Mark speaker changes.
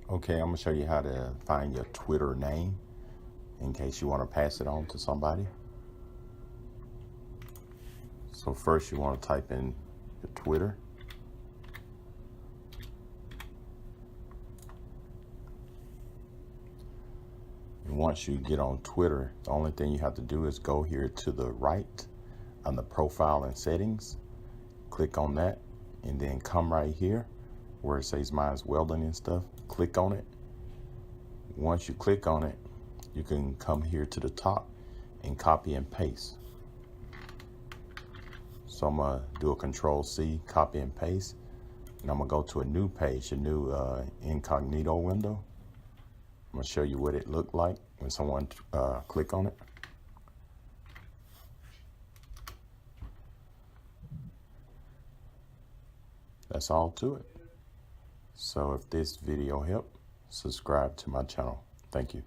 Speaker 1: Okay, I'm gonna show you how to find your Twitter name in case you want to pass it on to somebody. So first you want to type in your Twitter. And once you get on Twitter, the only thing you have to do is go here to the right on the profile and settings, click on that, and then come right here where it says mine's Welding and stuff, click on it. Once you click on it, you can come here to the top and copy and paste. So I'm gonna do a Control-C, copy and paste, and I'm gonna go to a new page, a new incognito window. I'm gonna show you what it looked like when someone click on it. That's all to it. So if this video helped, subscribe to my channel. Thank you.